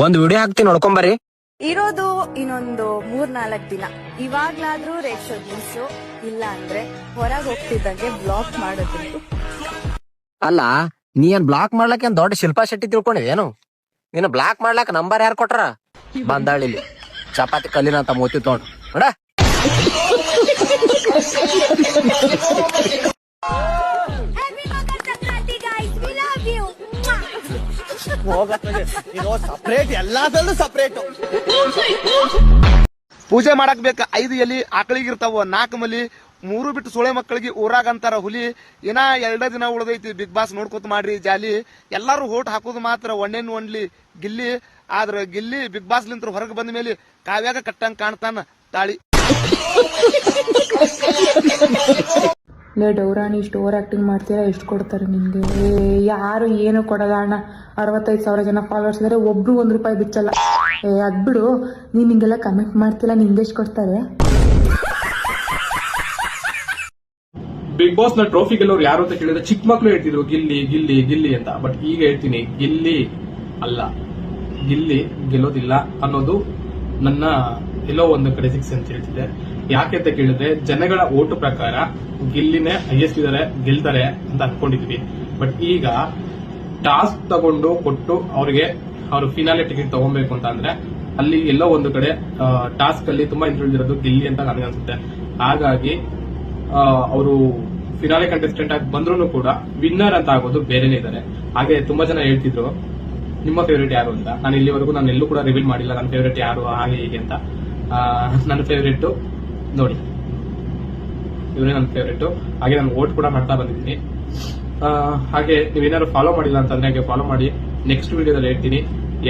ಒಂದ್ ವಿಡಿಯೋ ಹಾಕ್ತೀನಿ ನೋಡ್ಕೊಂಬರ್ರಿ. ಇರೋದು ಇನ್ನೊಂದು 3-4 ದಿನ. ಇವಾಗ್ಲಾದ್ರೂ ರೇಟ್ ಶೋ ನಿಲ್ಸು, ಇಲ್ಲ ಅಂದ್ರೆ ಹೊರಗೆ ಹೋಗ್ತಿದ್ದಂಗೆ ಬ್ಲಾಕ್ ಮಾಡೋದು. ಅಲ್ಲ ನೀ ಏನ್ ಬ್ಲಾಕ್ ಮಾಡ್ಲಕ್ ಏನ್ ದೊಡ್ಡ ಶಿಲ್ಪಾ ಶೆಟ್ಟಿ ತಿಳ್ಕೊಂಡಿದೇನು? ನೀನು ಬ್ಲಾಕ್ ಮಾಡ್ಲಕ್ ನಂಬರ್ ಯಾರು ಕೊಟ್ರ? ಬಂದಾಳಿಲಿ ಚಪಾತಿ ಕಲ್ಲಿನ ಅಂತ ಮೂತಿ ತೊಗೊಂಡು ನೋಡ. ಸಪ್ರೇಟ್ ಎಲ್ಲದಲ್ಲೂ ಸಪ್ರೇಟ್. ಪೂಜೆ ಮಾಡಕ್ ಬೇಕ 5 ಎಲಿ ಆಕಳಿಗಿರ್ತಾವ, 4 ಮಲಿ, 3 ಬಿಟ್ಟು ಸೊಳೆ ಮಕ್ಕಳಿಗೆ ಊರಾಗ ಅಂತಾರ ಹುಲಿ. ಏನ 2 ದಿನ ಉಳ್ದೈತಿ ಬಿಗ್ ಬಾಸ್ ನೋಡ್ಕೊತ ಮಾಡ್ರಿ ಜಾಲಿ. ಎಲ್ಲಾರು ಓಟ್ ಹಾಕೋದು ಮಾತ್ರ ಒಣ್ಣೆನ್ ಗಿಲ್ಲಿ. ಆದ್ರ ಗಿಲ್ಲಿ ಬಿಗ್ ಬಾಸ್ ಲಿಂತ್ರ ಹೊರಗೆ ಬಂದ ಮೇಲೆ ಕಾವ್ಯಾಗ ಕಟ್ಟಂಗ್ ಕಾಣ್ತಾನ ತಾಳಿ. ಡೌರಾಣಿ ಇಷ್ಟು ಓವರ್ ಆಕ್ಟಿಂಗ್ ಮಾಡ್ತೀರಾ, ಎಷ್ಟು ಕೊಡ್ತಾರೆ ನಿಮ್ಗೆ? ಯಾರು ಏನು ಕೊಡಲ್ಲ ಅಣ್ಣ. 65,000 ಜನ ಫಾಲೋವರ್ಸ್ ಇದಾರೆ, ಒಬ್ರು ₹1 ಬಿಚ್ಚಲ್ಲ. ಅದ್ಬಿಡು, ನೀನ್ ಹಿಂಗೆಲ್ಲ ಕಮೆಂಟ್ ಮಾಡ್ತಿಲ್ಲ, ನಿಂಗೆ ಎಷ್ಟು ಕೊಡ್ತಾರೆ? ಬಿಗ್ ಬಾಸ್ ನ ಟ್ರೋಫಿ ಗೆಲ್ಲೋರು ಯಾರು ಅಂತ ಕೇಳಿದ್ರೆ ಚಿಕ್ಕ ಮಕ್ಳು ಹೇಳ್ತಿದ್ರು ಗಿಲ್ಲಿ ಗಿಲ್ಲಿ ಗಿಲ್ಲಿ ಅಂತ. ಬಟ್ ಈಗ ಹೇಳ್ತೀನಿ, ಗಿಲ್ಲಿ ಅಲ್ಲ, ಗಿಲ್ಲಿ ಗೆಲ್ಲೋದಿಲ್ಲ ಅನ್ನೋದು ನನ್ನ ಎಲ್ಲೋ ಒಂದು ಕಡೆ ಸಿಕ್ಸ್ ಅಂತ ಹೇಳ್ತಿದೆ. ಯಾಕೆ ಅಂತ ಕೇಳಿದ್ರೆ ಜನಗಳ ಓಟು ಪ್ರಕಾರ ಗಿಲ್ಲಿನೇ ಹೈಯೆಸ್ಟ್ ಇದಾರೆ, ಗೆಲ್ತಾರೆ ಅಂತ ಅನ್ಕೊಂಡಿದ್ವಿ. ಬಟ್ ಈಗ ಟಾಸ್ಕ್ ತಗೊಂಡು ಕೊಟ್ಟು ಅವ್ರಿಗೆ ಅವ್ರು ಫಿನಾಲೆ ಟಿಕೆಟ್ ತಗೊಬೇಕು ಅಂತ ಅಂದ್ರೆ ಅಲ್ಲಿ ಎಲ್ಲೋ ಒಂದು ಕಡೆ ಟಾಸ್ಕ್ ಅಲ್ಲಿ ತುಂಬಾ ಇಂಟ್ರೆಸ್ಟ್ ಇರೋದು ಗಿಲ್ಲಿ ಅಂತ ನನಗೆ ಅನ್ಸುತ್ತೆ. ಹಾಗಾಗಿ ಅವರು ಫಿನಾಲೆ ಕಂಟೆಸ್ಟೆಂಟ್ ಆಗಿ ಬಂದ್ರು ಕೂಡ ವಿನ್ನರ್ ಅಂತ ಆಗೋದು ಬೇರೆನೇ ಇದ್ದಾರೆ. ಹಾಗೆ ತುಂಬಾ ಜನ ಹೇಳ್ತಿದ್ರು ನಿಮ್ಮ ಫೇವರೇಟ್ ಯಾರು ಅಂತ. ನಾನು ಇಲ್ಲಿವರೆಗೂ ನಾನು ಎಲ್ಲೂ ಕೂಡ ರಿವೀಲ್ ಮಾಡಿಲ್ಲ ನನ್ನ ಫೇವರೇಟ್ ಯಾರು ಹಾಗೆ ಹೀಗೆ ಅಂತ. ನನ್ನ ಫೇವರೇಟ್ ನೋಡಿ, ಇವರೇ ನನ್ನ ಫೇವರೇಟ್. ಹಾಗೆ ನಾನು ವೋಟ್ ಕೂಡ ಮಾಡ್ತಾ ಬಂದಿದ್ದೀನಿ. ಹಾಗೆ ನೀವೇನಾದ್ರು ಫಾಲೋ ಮಾಡಿಲ್ಲ ಅಂತಂದ್ರೆ ಹಾಗೆ ಫಾಲೋ ಮಾಡಿ. ನೆಕ್ಸ್ಟ್ ವಿಡಿಯೋದಲ್ಲಿ ಹೇಳ್ತೀನಿ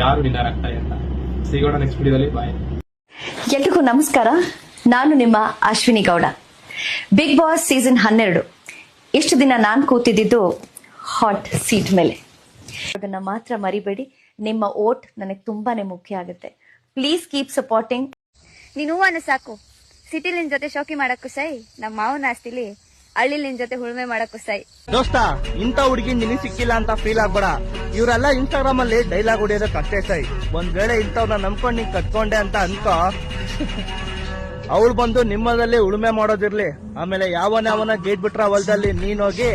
ಯಾರು ವಿನ್ನರ್ ಆಗ್ತಾರೆ ಅಂತ. ಸಿಗೋಣ ನೆಕ್ಸ್ಟ್ ವಿಡಿಯೋದಲ್ಲಿ. ಬಾಯ್. ಎಲ್ರಿಗೂ ನಮಸ್ಕಾರ. ನಾನು ನಿಮ್ಮ Ashwini Gowda. Bigg Boss season 12 ಇಷ್ಟು ದಿನ ನಾನು ಕೂತಿದ್ದು ಹಾಟ್ ಸೀಟ್ ಮೇಲೆ. ಅದನ್ನ ಮಾತ್ರ ಮರಿಬೇಡಿ. ನಿಮ್ಮ ಓಟ್ ನನಗೆ ತುಂಬಾನೇ ಮುಖ್ಯ ಆಗುತ್ತೆ. Please keep supporting. ನೀನು ಹೂವನ್ನ ಸಾಕು. ಸಿಟಿಲಿ ನಿನ್ ಜೊತೆ ಶೋಕಿ ಮಾಡಕ್ಕೂ ಸೈ, ನಮ್ಮ ಮಾವನ ಆಸ್ತಿಲಿ ಹಳ್ಳಿಲಿ ನಿನ್ ಜೊತೆ ಉಳುಮೆ ಮಾಡಕ್ಕೂ ಸೈ. ದೋಸ್ತ, ಇಂಥ ಹುಡುಗಿ ನಿನಗೆ ಸಿಕ್ಕಿಲ್ಲ ಅಂತ ಫೀಲ್ ಆಗ್ಬೇಡ. ಇವರೆಲ್ಲ ಇನ್ಸ್ಟಾಗ್ರಾಮ್ ಅಲ್ಲಿ ಡೈಲಾಗ್ ಹೊಡಿಯೋದಕ್ಕೆ ಅಷ್ಟೇ ಸೈ. ಒಂದ್ ವೇಳೆ ಇಂಥವ್ನ ನಂಬ್ಕೊಂಡು ನೀನ್ ಕಟ್ಕೊಂಡೆ ಅಂತ ಅನ್ಕೋ, ಅವಳು ಬಂದು ನಿಮ್ಮದಲ್ಲಿ ಉಳುಮೆ ಮಾಡೋದಿರ್ಲಿ. ಆಮೇಲೆ ಯಾವನ ಗೇಟ್ ಬಿಟ್ರ ಹೊಲದಲ್ಲಿ ನೀನೋಗಿ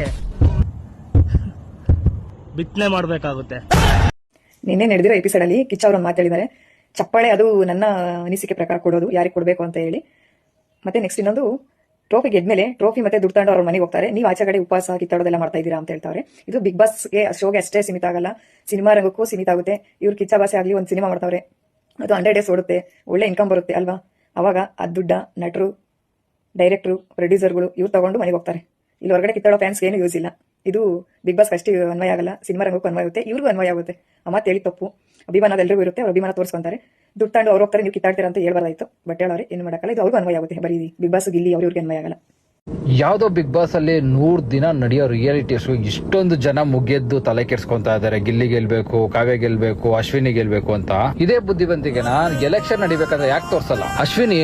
ಬಿತ್ತನೆ ಮಾಡ್ಬೇಕಾಗುತ್ತೆ. ನಿನ್ನೆ ನಡೆದಿರೋ ಎಪಿಸೋಡ್ ಅಲ್ಲಿ ಕಿಚ್ಚ ಅವರು ಮಾತಾಡಿದ್ದಾರೆ. ಚಪ್ಪಾಳೆ ಅದು ನನ್ನ ಅನಿಸಿಕೆ ಪ್ರಕಾರ ಕೊಡೋದು, ಯಾರಿಗೆ ಕೊಡಬೇಕು ಅಂತ ಹೇಳಿ. ಮತ್ತೆ ನೆಕ್ಸ್ಟ್ ಇನ್ನೊಂದು, ಟ್ರೋಫಿ ಗೆದ್ಮೇಲೆ ಟ್ರೋಫಿ ಮತ್ತೆ ದುಡ್ಡು ತಗೊಂಡು ಅವ್ರ ಮನೆಗೆ ಹೋಗ್ತಾರೆ. ನೀವು ಆಚೆ ಕಡೆ ಉಪವಾಸ ಕಿತ್ತಾಡೋದೆಲ್ಲ ಮಾಡ್ತಾ ಇದ್ದೀರಾ ಅಂತ ಹೇಳ್ತಾರೆ. ಇದು ಬಿಗ್ ಬಾಸ್ಗೆ ಶೋಗೆ ಅಷ್ಟೇ ಸೀಮಿತ ಆಗಲ್ಲ, ಸಿನಿಮಾ ರಂಗಕ್ಕೂ ಸೀಮಿತ ಆಗುತ್ತೆ. ಇವ್ರು ಕಿಚ್ಚ ಬಾಸೆ ಆಗಲಿ ಒಂದು ಸಿನಿಮಾ ಮಾಡ್ತಾವ್ರೆ, ಅದು 100 ಡೇಸ್ ಓಡುತ್ತೆ, ಒಳ್ಳೆ ಇನ್ಕಮ್ ಬರುತ್ತೆ ಅಲ್ವಾ? ಅವಾಗ ಆ ದುಡ್ಡ ನಟರು, ಡೈರೆಕ್ಟ್ರು, ಪ್ರೊಡ್ಯೂಸರ್ಗಳು ಇವ್ರು ತಗೊಂಡು ಮನೆಗೆ ಹೋಗ್ತಾರೆ. ಇಲ್ಲಿ ಹೊರಗಡೆ ಕಿತ್ತಾಡೋ ಫ್ಯಾನ್ಸ್ಗೆ ಏನು ಯೂಸ್ ಇಲ್ಲ. ಇದು ಬಿಗ್ ಬಾಸ್ ಅಷ್ಟೇ ಅನ್ವಯ ಆಗಲ್ಲ, ಸಿನಿಮಾ ರಂಗಕ್ಕೂ ಅನ್ವಯ ಆಗುತ್ತೆ, ಇವ್ರಿಗೂ ಅನ್ವಯ ಆಗುತ್ತೆ. ಆ ಮಾತು ಹೇಳಿ ತಪ್ಪು. ಅಭಿಮಾನ ಎಲ್ರಿಗೂ ಇರುತ್ತೆ, ಅವ್ರ ಅಭಿಮಾನ ತೋರಿಸ್ಕೊಂತಾರೆ. ದುಡ್ಡು ತಗೊಂಡು ಅವ್ರು ಹೋಗ್ತಾರೆ, ನೀವು ಕಿತ್ತಾಡ್ತೀರಾ ಅಂತ ಹೇಳ್ಬಾರ್ದಾಯ್ತು. ಬಟ್ ಹೇಳೋರೆ ಏನು ಮಾಡಕ್ಕಲ್ಲ, ಇದು ಅವ್ರಿಗೂ ಅನ್ವಯ ಆಗುತ್ತೆ. ಬರೀ ಬಿಗ್ ಬಾಸ್ ಗಿಲ್ಲಿ ಅವ್ರಿಗೆ ಅನ್ವಯ ಆಗಲ್ಲ. ಯಾವ್ದೋ ಬಿಗ್ ಬಾಸ್ ಅಲ್ಲಿ 100 ದಿನ ನಡೆಯೋ ರಿಯಾಲಿಟಿ ಶೋ ಇಷ್ಟೊಂದು ಜನ ಮುಗಿಯದ್ದು ತಲೆ ಕೆಡ್ಸ್ಕೊಂತಾ ಇದಾರೆ. ಗಿಲ್ಲಿ ಗೆಲ್ಬೇಕು, ಕಾವ್ಯ ಗೆಲ್ಬೇಕು, ಅಶ್ವಿನಿ ಗೆಲ್ಬೇಕು ಅಂತ. ಇದೇ ಬುದ್ಧಿವಂತಿಕೆನ ಎಲೆಕ್ಷನ್ ನಡಿಬೇಕಂದ್ರೆ ಯಾಕೆ ತೋರ್ಸಲ್ಲ? ಅಶ್ವಿನಿ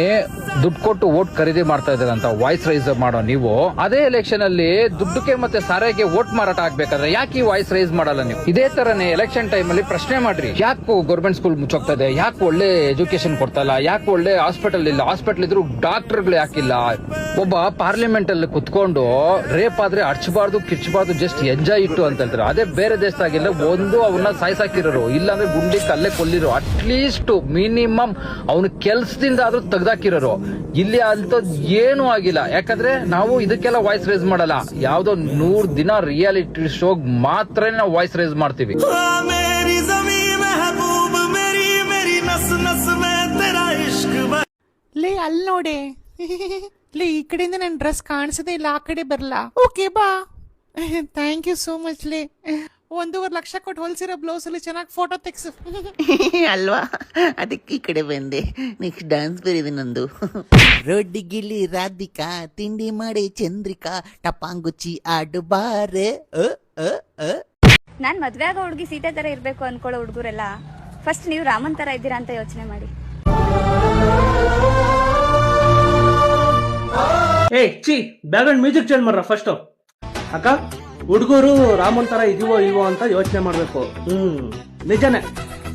ದುಡ್ಡು ಕೊಟ್ಟು ವೋಟ್ ಖರೀದಿ ಮಾಡ್ತಾ ಇದ್ದಾರೆ ಅಂತ ವಾಯ್ಸ್ ರೈಸ್ ಮಾಡೋ ನೀವು, ಅದೇ ಎಲೆಕ್ಷನ್ ಅಲ್ಲಿ ದುಡ್ಡುಗೆ ಮತ್ತೆ ಸಾರಿಗೆ ವೋಟ್ ಮಾರಾಟ ಆಗ್ಬೇಕಾದ್ರೆ ಯಾಕೆ ಈ ವಾಯ್ಸ್ ರೈಸ್ ಮಾಡಲ್ಲ ನೀವು? ಇದೇ ತರನೇ ಎಲೆಕ್ಷನ್ ಟೈಮ್ ಅಲ್ಲಿ ಪ್ರಶ್ನೆ ಮಾಡ್ರಿ, ಯಾಕೆ ಗೌರ್ಮೆಂಟ್ ಸ್ಕೂಲ್ ಮುಚ್ಚೋಗ್ತಾ ಇದೆ, ಯಾಕೆ ಒಳ್ಳೆ ಎಜುಕೇಶನ್ ಕೊಡ್ತಾ ಇಲ್ಲ, ಯಾಕೆ ಒಳ್ಳೆ ಹಾಸ್ಪಿಟಲ್ ಇಲ್ಲ, ಹಾಸ್ಪಿಟಲ್ ಇದ್ರು ಡಾಕ್ಟರ್ಗಳು ಯಾಕಿಲ್ಲ? ಒಬ್ಬ ಪಾರ್ಲಿಮೆಂಟ್ ಅಲ್ಲಿ ಕುತ್ಕೊಂಡು ರೇಪ್ ಆದ್ರೆ ಅರ್ಚಬಾರ್ದು, ಕಿರ್ಚಬಾರ್ದು, ಜಸ್ಟ್ ಎಂಜಾಯ್ ಇಟ್ಟು ಅಂತ ಹೇಳ್ತಾರೆ. ಅದೇ ಬೇರೆ ದೇಶದಾಗಿಲ್ಲ, ಒಂದು ಅವನ್ನ ಸಾಯ್ಸಾಕಿರೋರು, ಇಲ್ಲಾಂದ್ರೆ ಗುಂಡಿ ಕಲ್ಲೇ ಕೊಲ್ಲಿರೋ, ಅಟ್ಲೀಸ್ಟ್ ಮಿನಿಮಮ್ ಅವನು ಕೆಲ್ಸದಿಂದ ಆದ್ರೂ ತೆಗ್ದಾಕಿರೋರು. ಇಲ್ಲಿ ಅಂತ ಏನೂ ಆಗಿಲ್ಲ. ಯಾಕಂದ್ರೆ ನಾವು ಇದಕ್ಕೆಲ್ಲ ವಾಯ್ಸ್ ರೈಸ್ ಮಾಡಲ್ಲ. ಯಾವ್ದೋ 100 ದಿನ ರಿಯಾಲಿಟಿ ಶೋಗ್ ಮಾತ್ರ ನಾವು ವಾಯ್ಸ್ ರೈಸ್ ಮಾಡ್ತೀವಿ. ಲೇ ಅಲ್ಲಿ ನೋಡೆ, ಲೇ ಈ ಕಡೆಯಿಂದ ನನ್ನ ಡ್ರೆಸ್ ಕಾಣಿಸದೇ ಇಲ್ಲ, ಆ ಕಡೆ ಬರಲ್ಲ. ಓಕೆ ಬಾ. Thank you so much. ಲೇ 1.5 ಲಕ್ಷ ಕೊಟ್ಟು ಹೊಲ್ಸಿರೋ ಬ್ಲೌಸ್ ಅಲ್ಲಿ ಚೆನ್ನಾಗಿ ಫೋಟೋ ತೆಗ್ಸು. ಅಲ್ವಾ, ಅದಕ್ಕೆ ಈ ಕಡೆ ಬಂದೆ. ನೆಕ್ಸ್ಟ್ ಡಾನ್ಸ್ ಬೇರೆ ನಂದು. ರೊಡ್ಡಿಗಿಲಿ ರಾಧಿಕಾ, ತಿಂಡಿ ಮಾಡಿ ಚಂದ್ರಿಕಾ, ಟಪಾಂಗುಚ್ಚಿ ಆಡು ಬಾರೆ. ನಾನ್ ಮದ್ವೆ ಆಗೋ ಹುಡುಗಿ ಸೀತೆ ತರ ಇರ್ಬೇಕು ಅನ್ಕೊಳ್ಳೋ ಹುಡುಗರೆಲ್ಲ ಫಸ್ಟ್ ನೀವು ರಾಮನ್ ತರ ಇದ್ದೀರಾ ಅಂತ ಯೋಚನೆ ಮಾಡಿ. ಬ್ಯಾಗ್ರೌಂಡ್ ಮ್ಯೂಸಿಕ್ ಚೇಂಜ್ ಮಾಡ್ರ ಫಸ್ಟ್. ಅಕ್ಕ, ಹುಡುಗರು ರಾಮನ್ ತರ ಇದೀವೋ ಇಲ್ವೋ ಅಂತ ಯೋಚನೆ ಮಾಡ್ಬೇಕು. ನಿಜನೇ,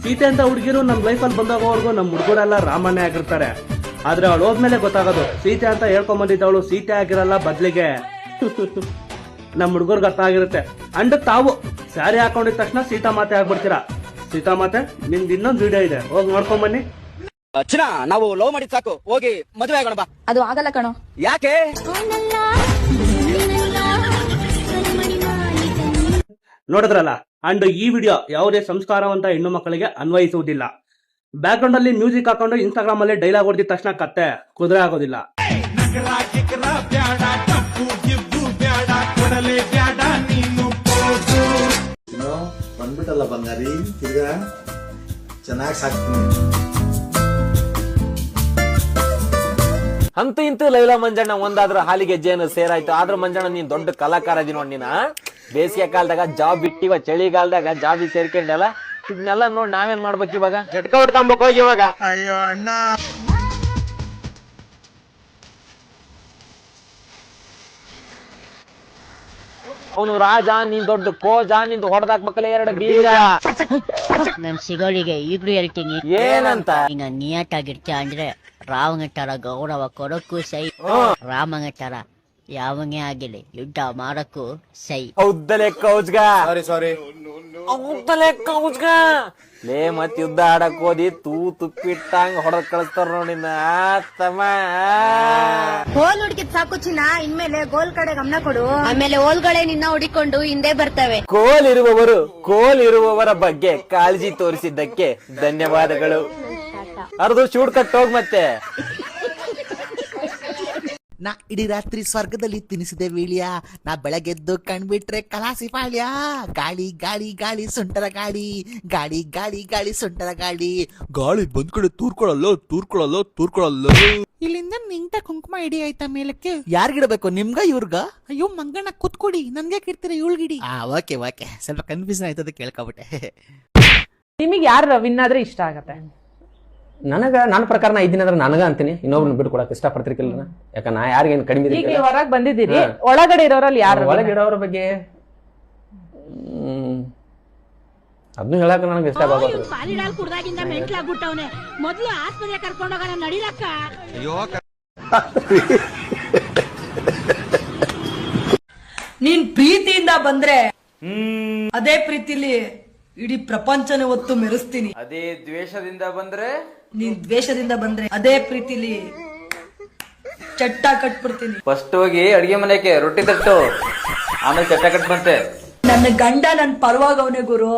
ಸೀತೆ ಅಂತ ಹುಡುಗಿರು ನಮ್ ಲೈಫಲ್ಲಿ ಬಂದಾಗವರೆಗೂ ನಮ್ ಹುಡುಗರೆಲ್ಲ ರಾಮನೇ ಆಗಿರ್ತಾರೆ. ಆದ್ರೆ ಅವಳು ಹೋದ್ಮೇಲೆ ಗೊತ್ತಾಗೋದು ಸೀತೆ ಅಂತ ಹೇಳ್ಕೊಂಡ್ ಬಂದಿದ್ದವಳು ಸೀತೆ ಆಗಿರಲ್ಲ, ಬದ್ಲಿಗೆ ನಮ್ ಹುಡುಗರ್ಗೆ ಅರ್ಥ ಆಗಿರುತ್ತೆ. ಅಂಡ್ ತಾವು ಸ್ಯಾರಿ ಹಾಕೊಂಡಿದ ತಕ್ಷಣ ಸೀತಾ ಮಾತೆ ಆಗ್ಬಿಡ್ತೀರಾ. ಸೀತಾ ಮಾತೆ ನಿಮ್ದು ಇನ್ನೊಂದು ವಿಡಿಯೋ ಇದೆ, ಹೋಗಿ ನೋಡ್ಕೊಂಡ್ ಬನ್ನಿ. ನಾವು ಲವ್ ಮಾಡಿದ್ ಸಾಕು, ಹೋಗಿ ಮದುವೆ ಆಗೋಣ ಬಾ. ಅದು ಆಗಲ್ಲ ಕಣೋ. ಯಾಕೆ? ನೋಡಿದ್ರಲ್ಲ. ಅಂಡ್ ಈ ವಿಡಿಯೋ ಯಾವುದೇ ಸಂಸ್ಕಾರವಂತ ಹೆಣ್ಣು ಮಕ್ಕಳಿಗೆ ಅನ್ವಯಿಸುವುದಿಲ್ಲ. ಬ್ಯಾಕ್ ಗ್ರೌಂಡ್ ಅಲ್ಲಿ ಮ್ಯೂಸಿಕ್ ಹಾಕೊಂಡು ಇನ್ಸ್ಟಾಗ್ರಾಮ್ ಅಲ್ಲಿ ಡೈಲಾಗ್ ಹೊಡೆದ ತಕ್ಷಣ ಕತ್ತೆ ಕುದುರೆ ಆಗೋದಿಲ್ಲ. ಬಂದ್ಬಿಟ್ಟಲ್ಲ ಬಂಗಾರಿ, ತಿರ್ಗಾ ಚೆನ್ನಾಗಿ ಸಾಕ್ತೀನಿ. ಅಂತೂ ಇಂತೂ ಲೈಲಾ ಮಂಜಣ್ಣ ಒಂದಾದ್ರೂ ಹಾಲಿಗೆ ಜೇನು ಸೇರಾಯ್ತು. ಆದ್ರೂ ಮಂಜಣ್ಣ ನೀನ್ ದೊಡ್ಡ ಕಲಾಕಾರ ಇದೀನಿ ನೋಡ್. ನೀನ ಬೇಸಿಗೆ ಕಾಲದಾಗ ಜಾಬ್ ಬಿಟ್ಟಿವ, ಚಳಿಗಾಲದಾಗ ಜಾಬಿ ಸೇರ್ಕೊಂಡೆಲ್ಲ. ಇದನ್ನೆಲ್ಲ ನೋಡ್ ನಾವೇನ್ ಮಾಡ್ಬೇಕು ಇವಾಗ? ಜಟ್ಕ ಹೊಡ್ಕೊಂಬೇಕು ಹೋಗಿ ಇವಾಗ. ಅಯ್ಯೋ ಅಣ್ಣ, ಅವನು ರಾಜ, ನೀನ್ ದೊಡ್ಡ ಕೋಜ, ನಿಂದು ಹೊಡೆದಾಕ್ಬೇಕಲ್ಲ ಎರಡು ಬೀಜ. ನಮ್ ಸಿಗೋಳಿಗೆ ಈಗ್ಲೂ ಹೇಳ್ತೀನಿ, ಏನಂತ? ಈಗ ನಿಯತ್ತಾಗಿರ್ತೀಯ ಅಂದ್ರೆ ರಾವಂಗ ತರ ಗೌರವ ಕೊಡಕ್ಕೂ ಸೈ, ರಾಮಂಗ ತರ ಯಾವಂಗೆ ಆಗಿಲ್ಲ ಯುದ್ಧ ಮಾಡಕ್ಕೂ ಸೈ. ಹೌದಲೆ ಕೌಜ್ಗ, ಸಾರಿ ಹೌದಲೆ ಕೌಜ್ಗ. ಲೇ ಮತ್ ಯುದ್ಧ ಆಡಕ್ ಹೋದಿ ತುಪ್ಪಿಟ್ಟಂಗ್ ಹೊಡೆದ್ ಕಳಿಸ್ತಾರ ನೋಡಿನ ತಮ್ಮ. ಗೋಲ್ ಹುಡುಕಿದ್ ಸಾಕು ಚಿನ್ನ, ಇನ್ಮೇಲೆ ಗೋಲ್ ಕಡೆ ಗಮನ ಕೊಡು. ಆಮೇಲೆ ಓಲ್ಗಳೇ ನಿನ್ನ ಹುಡಿಕೊಂಡು ಹಿಂದೆ ಬರ್ತವೆ. ಕೋಲ್ ಇರುವವರ ಬಗ್ಗೆ ಕಾಳಜಿ ತೋರಿಸಿದ್ದಕ್ಕೆ ಧನ್ಯವಾದಗಳು. ಅರ್ದು ಶೂಟ್ ಕಟ್ ಹೋಗ್ ಮತ್ತೆ. ನಾ ಇಡೀ ರಾತ್ರಿ ಸ್ವರ್ಗದಲ್ಲಿ ತಿನಿಸಿದೆ ವೀಳ್ಯ, ನಾ ಬೆಳಗ್ಗೆದ್ದು ಕಣ್ಬಿಟ್ರೆ ಕಲಾಸಿ ಪಾಳ್ಯ. ಗಾಳಿ ಗಾಳಿ ಗಾಳಿ ಸುಂಟರ ಗಾಳಿ, ಗಾಳಿ ಗಾಳಿ ಗಾಳಿ ಸುಂಟರ ಗಾಳಿ. ಗಾಳಿ ಬಂದ್ ಕಡೆ ತೂರ್ಕೊಳ್ಳಲ್ಲ. ಇಲ್ಲಿಂದ ನಿಂಟ ಕುಂಕುಮ ಇಡಿ ಆಯ್ತಾ ಮೇಲಕ್ಕೆ? ಯಾರಿಗಿಡಬೇಕು, ನಿಮ್ಗ ಇವ್ರಗ? ಅಯ್ಯೋ ಮಂಗಣ್ಣ ಕೂತ್ಕೊಡಿ, ನನ್ಗೆ ಇಡ್ತೀರ ಇವಳ್ಗಿಡಿ. ಓಕೆ ಸ್ವಲ್ಪ ಕನ್ಫ್ಯೂಷನ್ ಆಯ್ತದ ಕೇಳ್ಕೊಬಿಟ್ಟೆ. ನಿಮಗೆ ಯಾರು ವಿನ್ ಆದ್ರೆ ಇಷ್ಟ ಆಗತ್ತೆ? ನನ್ನ ಪ್ರಕಾರ ನಾ ಇದ್ದೀನಿ ಅಂದ್ರೆ ನನಗ ಅಂತೀನಿ, ಇನ್ನೊಬ್ರನ್ನ ಬಿಟ್ಟು ಕೊಡಕ್ ಇಷ್ಟ ಪಡ್ತಿರ್ಕಿಲ್ಲ. ಯಾಕ ನಾ ಯಾರಿಗೇನು ಕಡಿಮೆ. ಈಗ ಹೊರಗೆ ಬಂದಿದ್ದೀರಿ, ಒಳಗಡೆ ಇರೋರಲ್ಲಿ ಯಾರು? ಒಳಗಿಡೋರ ಬಗ್ಗೆ ಅದನ್ನು ಹೇಳಕ್ ನನಗೆ ಇಷ್ಟ ಆಗೋದು. ಕುಡ್ದಾಗಿಂದ ಮೆಂಟ್ಲಾಗ್ಬಿಟ್ಟವನೆ, ಮೊದ್ಲು ಆಸ್ಪತ್ರೆ ಕರ್ಕೊಂಡೋಗೋಣ ನಡಿಲಕ್ಕ. ನೀನ್ ಪ್ರೀತಿಯಿಂದ ಬಂದ್ರೆ ಅದೇ ಪ್ರೀತಿಲಿ ಇಡೀ ಪ್ರಪಂಚನೇ ಹೊತ್ತು ಮೆರೆಸ್ತೀನಿ. ಅದೇ ದ್ವೇಷದಿಂದ ಬಂದ್ರೆ, ನೀನ್ ದ್ವೇಷದಿಂದ ಬಂದ್ರೆ ಅದೇ ಪ್ರೀತಿಲಿ ಚಟ್ಟ ಕಟ್ಬಿಡ್ತೀನಿ. ಫಸ್ಟ್ ಹೋಗಿ ಅಡಿಗೆ ಮನೆಗೆ ರೊಟ್ಟಿ ತಟ್ಟು, ಆಮೇಲೆ ಚಟ್ಟ ಕಟ್ಬಂತೆ. ನನ್ನ ಗಂಡ ನನ್ ಪರವಾಗವನೇ ಗುರು.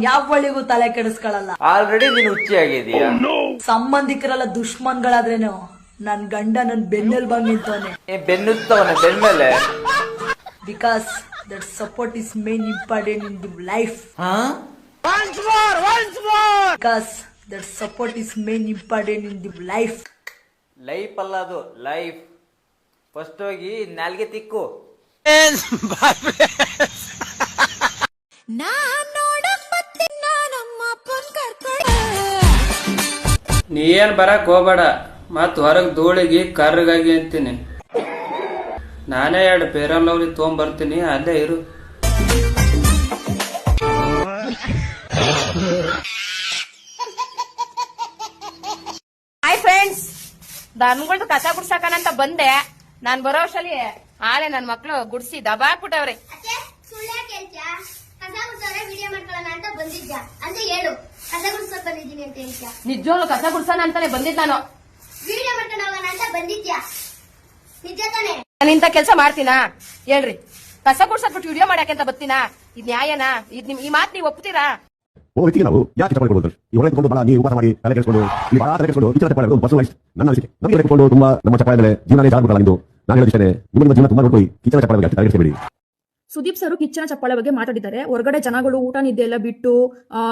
ಯಾವಳಿಗೂ ತಲೆ ಕೆಡಿಸ್ಕೊಳಲ್ಲ. ಆಲ್ರೆಡಿ ನೀನು ಹುಚ್ಚಿ ಆಗಿದೀಯಾ. ಸಂಬಂಧಿಕರೆಲ್ಲ ದುಶ್ಮನ್ಗಳಾದ್ರೇನು ನನ್ ಗಂಡ ನನ್ ಬೆನ್ನೆಲ್ ಬಂದ್ ನಿಂತವನೆ. ಬೆನ್ನುತ್ತವನೆ ಬೆನ್ಮೇಲೆ. Because that support is main important in the life. Once more. Because that support is main important in the life. Life ಅಲ್ಲ ಅದು, ಲೈಫ್. ಫಸ್ಟ್ ಹೋಗಿ ನಾಲ್ಗೆ ತಿಕ್ಕು. ನೀ ಏನ್ ಬರಕ್ ಹೋಗ್ಬೇಡ, ಮತ್ ಹೊರಗ್ ಧೂಳಿಗೆ ಕರ್ರಗಾಗಿ ಅಂತೀನಿ. ನಾನೇ 2 ಪೇರಲ್ ಲವ್ಲಿ ತೊಗೊಂಬರ್ತೀನಿ, ಅಲ್ಲೇ ಇರು. ಹಾಯ್ ಫ್ರೆಂಡ್ಸ್, ದನ್ಗಳ್ದು ಕಸ ಗುಡ್ಸಕನಂತ ಬಂದೆ. ನಾನ್ ಬರೋ ಅಷ್ಟಲ್ಲಿ ಆಳೆ ನನ್ ಮಕ್ಳು ಗುಡ್ಸಿ ದಬಾಕ್ಬಿಟ್ಟವ್ರೆ. ನಿಜವಾಗ್ಲು ಕಸ ಗುಡ್ಸೋಣ ಅಂತಾನೆ ಬಂದಿದ್ ನಾನು. ನಾನು ಇಂತ ಕೆಲ್ಸ ಮಾಡ್ತೀನಾ ಹೇಳ್ರಿ? ಕಸ ಗುಡ್ಸಕ್ಬಿಟ್ಟು ವಿಡಿಯೋ ಮಾಡಕ್ಕೆ ಅಂತ ಬರ್ತೀನಾ? ಇದ್ ನ್ಯಾಯನಾ? ಈ ಮಾತ್ ನೀವ್ ಒಪ್ತೀರಾ? ನಾವು ಯಾಕೆ ತಗೊಳ್ಬಹುದು? ಈ ಹೊರಗೆ ತಗೊಂಡು ಬಹಳ ನೀವು ಉಪವಾಸ ಮಾಡಿ ತಲೆ ಕೆಡಿಸ್ಕೊಂಡು ಬಹಳ ತಲೆ ಕೆಡಿಸ್ಕೊಂಡು ಈ ಚಪ್ಪಳ ಪರ್ಸನಲೈಸ್ ನನ್ನ ಅನಿಸಿಕೆ. ನಮಗೆ ತಗೊಂಡು ತುಂಬಾ ನಮ್ಮ ಚಪ್ಪಳ ಜೀವನ ಜಾಗೃತ ಎಂದು ನಾನು ಹೇಳೋದಿಷ್ಟೇ. ನಿಮ್ಮ ಜೀವನ ತುಂಬಾ ನೋಡ್ಕೊಳ್ಳಿ, ಕಿಚನ ಚಪ್ಪಳ ಬಗ್ಗೆ ತಲೆ ಕೆಡಿಸಬೇಡಿ. ಸುದೀಪ್ ಸರ್ ಕಿಚ್ಚನ ಚಪ್ಪಾಳೆ ಬಗ್ಗೆ ಮಾತಾಡಿದ್ದಾರೆ. ಹೊರಗಡೆ ಜನಗಳು ಊಟ ನಿದ್ದೆ ಎಲ್ಲ ಬಿಟ್ಟು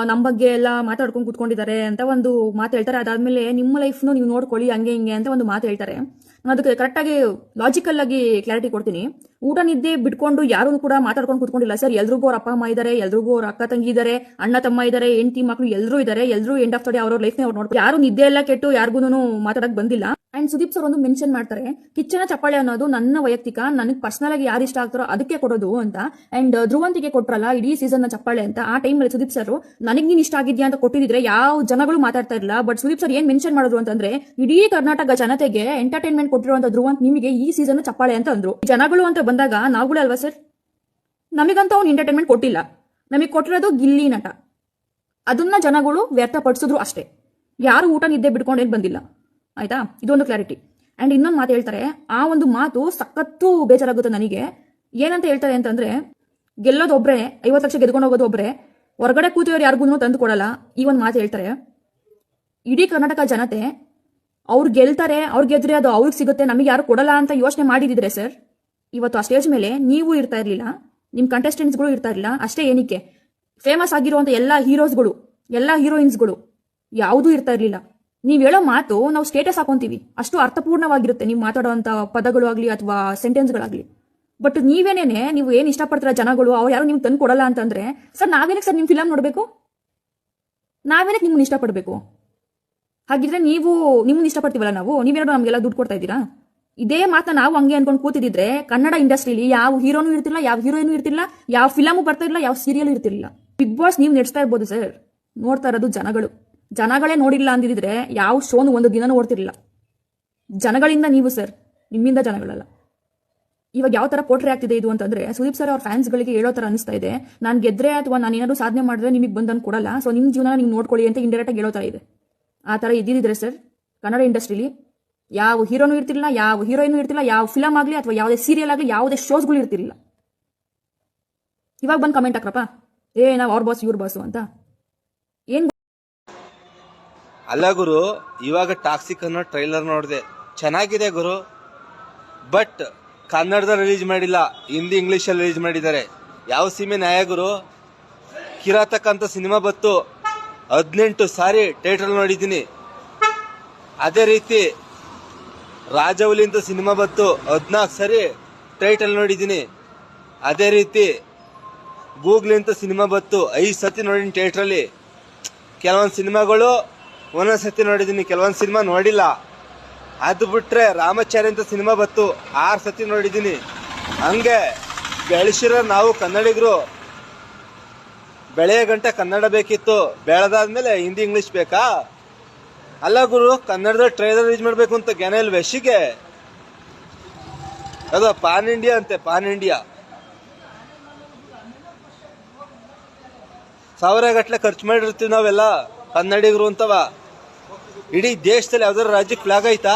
ನಮ್ಮ ಬಗ್ಗೆ ಎಲ್ಲ ಮಾತಾಡ್ಕೊಂಡು ಕೂತ್ಕೊಂಡಿದ್ದಾರೆ ಅಂತ ಒಂದು ಮಾತು ಹೇಳ್ತಾರೆ. ಅದಾದ್ಮೇಲೆ ನಿಮ್ಮ ಲೈಫ್ನು ನೀವು ನೋಡ್ಕೊಳ್ಳಿ ಹಂಗೆ ಹಿಂಗೆ ಅಂತ ಒಂದು ಮಾತು ಹೇಳ್ತಾರೆ. ನಾನು ಅದಕ್ಕೆ ಕರೆಕ್ಟಾಗಿ ಲಾಜಿಕಲ್ ಆಗಿ ಕ್ಲಾರಿಟಿ ಕೊಡ್ತೀನಿ. ಊಟ ನಿದ್ದೆ ಬಿಟ್ಕೊಂಡು ಯಾರು ಕೂಡ ಮಾತಾಡ್ಕೊಂಡು ಕೂತ್ಕೊಂಡಿಲ್ಲ ಸರ್. ಎಲ್ರಿಗೂ ಅವ್ರ ಅಪ್ಪ ಅಮ್ಮ ಇದ್ದಾರೆ, ಎಲ್ರಿಗೂ ಅವ್ರ ಅಕ್ಕ ತಂಗಿ ಇದ್ದಾರೆ, ಅಣ್ಣ ತಮ್ಮ ಇದ್ದಾರೆ, ಹೆಂಡತಿ ಮಕ್ಕಳು ಎಲ್ಲರೂ ಇದ್ದಾರೆ. ಎಲ್ಲರೂ ಎಂಡ್ ಆಫ್ ದ ಡೇ ಅವ್ರ ಲೈಫ್ನೇ ಅವ್ರು ನೋಡ್ತಾರೆ. ಯಾರು ನಿದ್ದೆ ಎಲ್ಲ ಕೆಟ್ಟು ಯಾರಿಗೂ ಮಾತಾಡಕ್ ಬಂದಿಲ್ಲ. ಅಂಡ್ ಸುದೀಪ್ ಸರ್ ಒಂದು ಮೆನ್ಷನ್ ಮಾಡ್ತಾರೆ, ಕಿಚ್ಚನ ಚಪ್ಪಾಳೆ ಅನ್ನೋದು ನನ್ನ ವೈಯಕ್ತಿಕ, ನನಗೆ ಪರ್ಸನಲ್ ಆಗಿ ಯಾರು ಇಷ್ಟ ಆಗ್ತಾರೋ ಅದಕ್ಕೆ ಕೊಡೋದು ಅಂತ. ಅಂಡ್ ಧ್ರುವಂತಿಗೆ ಕೊಟ್ರಲ್ಲ ಇಡೀ ಸೀಸನ್ ನ ಚಪ್ಪಾಳೆ ಅಂತ, ಆ ಟೈಮಲ್ಲಿ ಸುದೀಪ್ ಸರ್ ನನಗೆ ನೀನ್ ಇಷ್ಟ ಆಗಿದ್ಯಾ ಅಂತ ಕೊಟ್ಟಿದ್ರೆ ಯಾವ ಜನಗಳು ಮಾತಾಡ್ತಾ ಇರಲಿಲ್ಲ. ಬಟ್ ಸುದೀಪ್ ಸರ್ ಏನ್ ಮೆನ್ಷನ್ ಮಾಡಿದ್ರು ಅಂತಂದ್ರೆ, ಇಡೀ ಕರ್ನಾಟಕ ಜನತೆಗೆ ಎಂಟರ್ಟೈನ್ಮೆಂಟ್ ಕೊಟ್ಟಿರುವಂತ ಧ್ರುವಂತ್ ನಿಮಗೆ ಈ ಸೀಸನ್ ಚಪ್ಪಾಳೆ ಅಂತ ಅಂದ್ರು. ಜನಗಳು ಅಂತ ಬಂದಾಗ ನಾವುಗಳೇ ಅಲ್ವಾ ಸರ್, ನಮಗಂತ ಅವ್ನು ಎಂಟರ್ಟೈನ್ಮೆಂಟ್ ಕೊಟ್ಟಿಲ್ಲ, ನಮಗೆ ಕೊಟ್ಟಿರೋದು ಗಿಲ್ಲಿ ನಟ. ಅದನ್ನ ಜನಗಳು ವ್ಯರ್ಥಪಡಿಸಿದ್ರು ಅಷ್ಟೇ, ಯಾರು ಊಟ ನಿದ್ದೆ ಬಿಡ್ಕೊಂಡು ಏನ್ ಬಂದಿಲ್ಲ. ಆಯ್ತಾ, ಇದೊಂದು ಕ್ಲಾರಿಟಿ. ಅಂಡ್ ಇನ್ನೊಂದು ಮಾತು ಹೇಳ್ತಾರೆ, ಆ ಒಂದು ಮಾತು ಸಖತ್ತು ಬೇಜಾರಾಗುತ್ತೆ ನನಗೆ. ಏನಂತ ಹೇಳ್ತಾರೆ ಅಂತಂದ್ರೆ, ಗೆಲ್ಲೋದು ಒಬ್ರೆ, 50 ಲಕ್ಷ ಗೆದ್ಕೊಂಡು ಹೋಗೋದು ಒಬ್ರೆ, ಹೊರಗಡೆ ಕೂತಿಯವ್ರು ಯಾರಿಗೂ ತಂದು ಕೊಡಲ್ಲ. ಈ ಒಂದು ಮಾತು ಹೇಳ್ತಾರೆ. ಇಡೀ ಕರ್ನಾಟಕ ಜನತೆ ಅವ್ರು ಗೆಲ್ತಾರೆ, ಅವ್ರು ಗೆದ್ರೆ ಅದು ಅವ್ರಿಗೆ ಸಿಗುತ್ತೆ, ನಮಗೆ ಯಾರು ಕೊಡಲ್ಲ ಅಂತ ಯೋಚನೆ ಮಾಡಿದಿದ್ರೆ ಸರ್, ಇವತ್ತು ಆ ಸ್ಟೇಜ್ ಮೇಲೆ ನೀವು ಇರ್ತಾ ಇರ್ಲಿಲ್ಲ, ನಿಮ್ ಕಂಟೆಸ್ಟೆಂಟ್ಸ್ಗಳು ಇರ್ತಾ ಇರಲಿಲ್ಲ. ಅಷ್ಟೇ ಏನಕ್ಕೆ, ಫೇಮಸ್ ಆಗಿರುವಂತ ಎಲ್ಲಾ ಹೀರೋಸ್ಗಳು, ಎಲ್ಲಾ ಹೀರೋಯಿನ್ಸ್ಗಳು ಯಾವುದೂ ಇರ್ತಾ ಇರ್ಲಿಲ್ಲ. ನೀವ್ ಹೇಳೋ ಮಾತು ನಾವು ಸ್ಟೇಟಸ್ ಹಾಕೊಂತೀವಿ, ಅಷ್ಟು ಅರ್ಥಪೂರ್ಣವಾಗಿರುತ್ತೆ ನೀವು ಮಾತಾಡುವಂತ ಪದಗಳು ಆಗ್ಲಿ ಅಥವಾ ಸೆಂಟೆನ್ಸ್ಗಳಾಗ್ಲಿ. ಬಟ್ ನೀವೇನೇನೆ, ನೀವು ಏನ್ ಇಷ್ಟಪಡ್ತೀರ ಜನಗಳು, ಅವ್ರು ಯಾರು ನಿಮ್ಗೆ ತಂದು ಕೊಡಲ್ಲ ಅಂತಂದ್ರೆ, ಸರ್ ನಾವೇನಕ್ಕೆ ಸರ್ ನಿಮ್ ಫಿಲಮ್ ನೋಡ್ಬೇಕು, ನಾವೇನಕ್ಕೆ ನಿಮ್ಮನ್ನ ಇಷ್ಟಪಡ್ಬೇಕು? ಹಾಗಿದ್ರೆ ನೀವು ನಿಮ್ಮನ್ನ ಇಷ್ಟಪಡ್ತೀವಲ್ಲ ನಾವು, ನೀವೇನಾದ್ರು ನಮ್ಗೆಲ್ಲ ದುಡ್ಡು ಕೊಡ್ತಾ ಇದ್ದೀರಾ? ಇದೇ ಮಾತನ್ನ ನಾವು ಹಂಗೆ ಅನ್ಕೊಂಡು ಕೂತಿದ್ರೆ ಕನ್ನಡ ಇಂಡಸ್ಟ್ರಿಲಿ ಯಾವ ಹೀರೋನು ಇರ್ತಿಲ್ಲ, ಯಾವ ಹೀರೋಯಿನ್ ಇರ್ತಿಲ್ಲ, ಯಾವ ಫಿಲಮು ಬರ್ತಾ ಇಲ್ಲ, ಯಾವ ಸೀರಿಯಲ್ ಇರ್ತಿರ್ಲಿಲ್ಲ. ಬಿಗ್ ಬಾಸ್ ನೀವು ನಡೆಸ್ತಾ ಇರ್ಬೋದು ಸರ್, ನೋಡ್ತಾ ಇರೋದು ಜನಗಳು. ಜನಗಳೇ ನೋಡಿಲ್ಲ ಅಂದಿದ್ರೆ ಯಾವ ಶೋನು ಒಂದು ದಿನ ನೋಡ್ತಿರ್ಲಿಲ್ಲ. ಜನಗಳಿಂದ ನೀವು ಸರ್, ನಿಮ್ಮಿಂದ ಜನಗಳಲ್ಲ. ಇವಾಗ ಯಾವ ತರ ಪೋಟ್ರೆ ಆಗ್ತಿದೆ ಇದು ಅಂತಂದ್ರೆ, ಸುದೀಪ್ ಸರ್ ಅವ್ರ ಫ್ಯಾನ್ಸ್ಗಳಿಗೆ ಹೇಳೋ ತರ ಅನಿಸ್ತಾ ಇದೆ, ನಾನು ಗೆದ್ರೆ ಅಥವಾ ನಾನು ಏನಾದ್ರು ಸಾಧನೆ ಮಾಡಿದ್ರೆ ನಿಮಗೆ ಬಂದನ್ನು ಕೊಡಲ್ಲ, ಸೊ ನಿಮ್ ಜೀವನ ನೀವು ನೋಡ್ಕೊಳ್ಳಿ ಅಂತ ಇಂಡೈರೆಕ್ಟ್ ಆಗಿ ಹೇಳೋ ತರ ಇದೆ. ಆ ತರ ಇದ್ದಿದ್ರೆ ಸರ್ ಕನ್ನಡ ಇಂಡಸ್ಟ್ರಿಲಿ ಯಾವ ಹೀರೋನು ಇರ್ತಿಲ್ಲ, ಯಾವ ಹೀರೋಯಿನ್ ಇರ್ತಿಲ್ಲ, ಯಾವ ಫಿಲಮ್ ಆಗಲಿ ಅಥವಾ ಯಾವುದೇ ಸೀರಿಯಲ್ ಆಗಲಿ, ಯಾವುದೇ ಶೋಸ್ಗಳು ಇರ್ತಿರ್ಲಿಲ್ಲ. ಇವಾಗ ಬಂದು ಕಮೆಂಟ್ ಹಾಕ್ರಪ್ಪ, ನಾವು ಅವ್ರ ಬಾಸ್ ಇವ್ರ ಬಾಸು ಅಂತ. ಏನ್ ಅಲ್ಲ ಗುರು, ಇವಾಗ ಟಾಕ್ಸಿಕ್ ಅನ್ನೋ ಟ್ರೈಲರ್ ನೋಡಿದೆ, ಚೆನ್ನಾಗಿದೆ ಗುರು. ಬಟ್ ಕನ್ನಡದಲ್ಲಿ ರಿಲೀಸ್ ಮಾಡಿಲ್ಲ, ಹಿಂದಿ ಇಂಗ್ಲಿಷಲ್ಲಿ ರಿಲೀಸ್ ಮಾಡಿದ್ದಾರೆ. ಯಾವ ಸೀಮೆ ನ್ಯಾಯ ಗುರು? ಕಿರಾತಕ್ ಅಂತ ಸಿನಿಮಾ ಬತ್ತು, 18 ಸಾರಿ ಥಿಯೇಟರ್ ನೋಡಿದ್ದೀನಿ. ಅದೇ ರೀತಿ ರಾಜವಲಿ ಅಂತ ಸಿನಿಮಾ ಬತ್ತು, 14 ಸಾರಿ ಥಿಯೇಟರ್ ನೋಡಿದ್ದೀನಿ. ಅದೇ ರೀತಿ ಗೂಗ್ಲಿ ಅಂತ ಸಿನಿಮಾ ಬತ್ತು, 5 ಸತಿ ನೋಡಿದ್ದೀನಿ ಥಿಯೇಟ್ರಲ್ಲಿ. ಕೆಲವೊಂದು ಸಿನಿಮಾಗಳು ಒಂದೊಂದು ಸತಿ ನೋಡಿದ್ದೀನಿ, ಕೆಲವೊಂದು ಸಿನಿಮಾ ನೋಡಿಲ್ಲ. ಅದು ಬಿಟ್ರೆ ರಾಮಾಚಾರಿ ಅಂತ ಸಿನಿಮಾ ಬತ್ತು, 6 ಸತಿ ನೋಡಿದ್ದೀನಿ. ಹಂಗೆ ಬೆಳೆಸಿರೋ ನಾವು ಕನ್ನಡಿಗರು, ಬೆಳೆಯ ಗಂಟೆ ಕನ್ನಡ ಬೇಕಿತ್ತು, ಬೆಳೆದಾದ್ಮೇಲೆ ಹಿಂದಿ ಇಂಗ್ಲಿಷ್ ಬೇಕಾ? ಅಲ್ಲ ಗುರು, ಕನ್ನಡದ ಟ್ರೈಲರ್ ರಿಲೀಸ್ ಮಾಡ್ಬೇಕು ಅಂತ ಜ್ಞಾನ ಇಲ್ಲ ವೆಶಿಗೆ. ಅದು ಪಾನ್ ಇಂಡಿಯಾ ಅಂತೆ, ಪಾನ್ ಇಂಡಿಯಾ. 1000 ಗಟ್ಟಲೆ ಖರ್ಚು ಮಾಡಿರ್ತೀವಿ ನಾವೆಲ್ಲ ಕನ್ನಡಿಗರು ಅಂತವ. ಇಡೀ ದೇಶದಲ್ಲಿ ಯಾವ್ದಾದ್ರು ರಾಜ್ಯಕ್ಕೆ ಫ್ಲಾಗ್ ಐತಾ?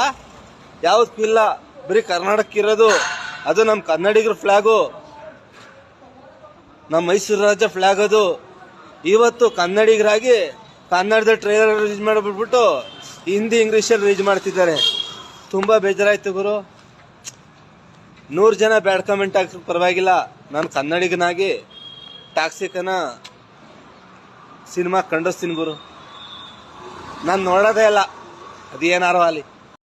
ಯಾವ್ದಕ್ಕೂ ಇಲ್ಲ, ಬರೀ ಕರ್ನಾಟಕ ಇರೋದು. ಅದು ನಮ್ಮ ಕನ್ನಡಿಗರ ಫ್ಲಾಗು, ನಮ್ಮ ಮೈಸೂರು ರಾಜ್ಯ ಫ್ಲಾಗ್ ಅದು. ಇವತ್ತು ಕನ್ನಡಿಗರಾಗಿ ಕನ್ನಡದ ಟ್ರೈಲರ್ ರಿಲೀಸ್ ಮಾಡಿಬಿಟ್ಬಿಟ್ಟು ಹಿಂದಿ ಇಂಗ್ಲಿಷಲ್ಲಿ ರಿಲೀಸ್ ಮಾಡ್ತಿದ್ದಾರೆ. ತುಂಬಾ ಬೇಜಾರಾಯ್ತು ಗುರು. 100 ಜನ ಬ್ಯಾಡ್ ಕಮೆಂಟ್ ಹಾಕಿ ಪರವಾಗಿಲ್ಲ, ನಾನು ಕನ್ನಡಿಗನಾಗಿ ಟಾಕ್ಸಿಕನ ಸಿನಿಮಾ ಖಂಡಿಸ್ತೀನಿ ಗುರು. ನಾನು ನೋಡೋದೇ ಇಲ್ಲ, ಅದೇನಾರು ಆಗಲಿ.